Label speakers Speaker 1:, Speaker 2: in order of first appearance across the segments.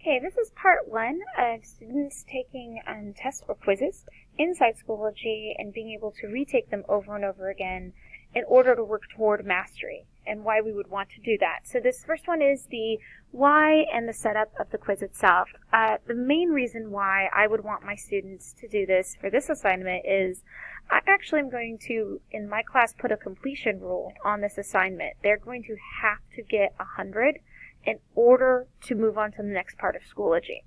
Speaker 1: Okay, this is part one of students taking tests or quizzes inside Schoology and being able to retake them over and over again in order to work toward mastery and why we would want to do that. So this first one is the why and the setup of the quiz itself. The main reason why I would want my students to do this for this assignment is I actually am going to, in my class, put a completion rule on this assignment. They're going to have to get 100 in order to move on to the next part of Schoology.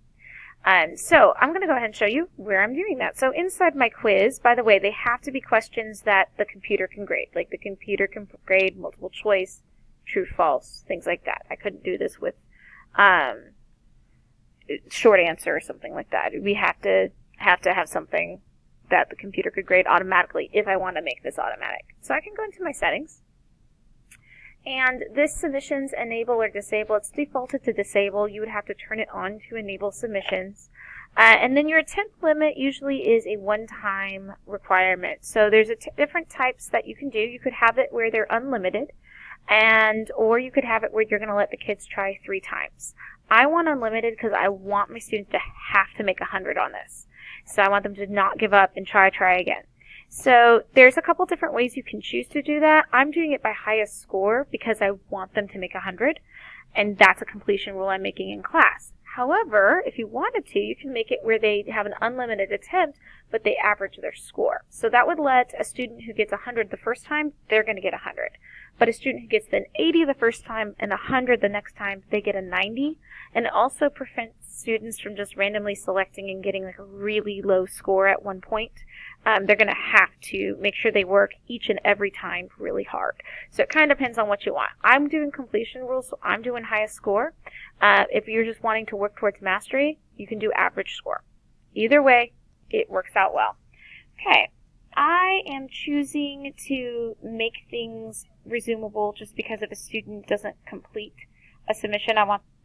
Speaker 1: So I'm going to go ahead and show you where I'm doing that. So inside my quiz, by the way, they have to be questions that the computer can grade. Like the computer can grade multiple choice, true, false, things like that. I couldn't do this with short answer or something like that. We have to have something that the computer could grade automatically if I want to make this automatic. So I can go into my settings. And this submissions enable or disable, it's defaulted to disable. You would have to turn it on to enable submissions. And then your attempt limit usually is a one-time requirement. So there's different types that you can do. You could have it where they're unlimited, or you could have it where you're going to let the kids try 3 times. I want unlimited because I want my students to have to make 100 on this. So I want them to not give up and try again. So there's a couple different ways you can choose to do that. I'm doing it by highest score because I want them to make 100, and that's a completion rule I'm making in class. However, if you wanted to, you can make it where they have an unlimited attempt, but they average their score. So that would let a student who gets 100 the first time, they're going to get 100. But a student who gets an 80 the first time and 100 the next time, they get a 90. And it also prevents students from just randomly selecting and getting like a really low score at one point. They're going to have to make sure they work each and every time really hard. So it kind of depends on what you want. I'm doing completion rules, so I'm doing highest score. If you're just wanting to work towards mastery, you can do average score. Either way, it works out well. Okay, I am choosing to make things resumable just because if a student doesn't complete a submission,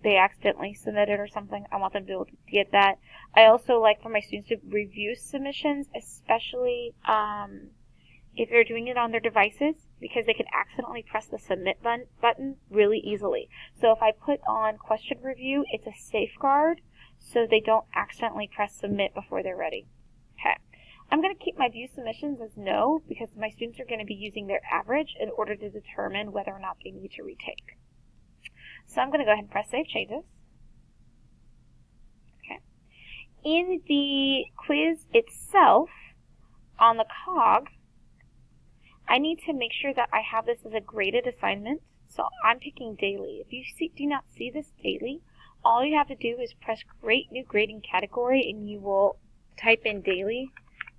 Speaker 1: they accidentally submitted or something, I want them to be able to get that. I also like for my students to review submissions, especially if they're doing it on their devices, because they can accidentally press the submit button really easily. So if I put on question review, it's a safeguard so they don't accidentally press submit before they're ready. Okay. I'm going to keep my view submissions as no because my students are going to be using their average in order to determine whether or not they need to retake. So I'm going to go ahead and press Save Changes. Okay. In the quiz itself, on the cog, I need to make sure that I have this as a graded assignment. So I'm picking daily. If you do not see this daily, all you have to do is press Create New Grading Category, and you will type in daily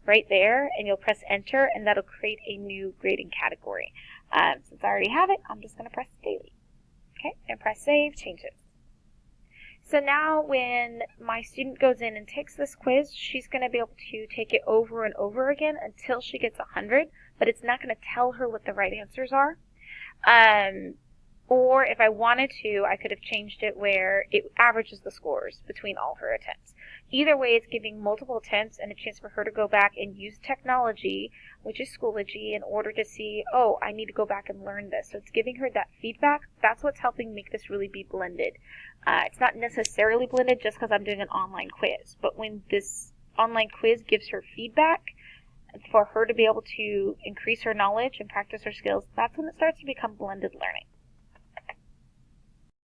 Speaker 1: right there, and you'll press Enter, and that'll create a new grading category. Since I already have it, I'm just going to press daily. Okay, and press Save Changes. So now when my student goes in and takes this quiz, she's going to be able to take it over and over again until she gets 100, but it's not going to tell her what the right answers are. Or if I wanted to, I could have changed it where it averages the scores between all her attempts. Either way, it's giving multiple attempts and a chance for her to go back and use technology, which is Schoology, in order to see, oh, I need to go back and learn this. So it's giving her that feedback. That's what's helping make this really be blended. It's not necessarily blended just because I'm doing an online quiz. But when this online quiz gives her feedback for her to be able to increase her knowledge and practice her skills, that's when it starts to become blended learning.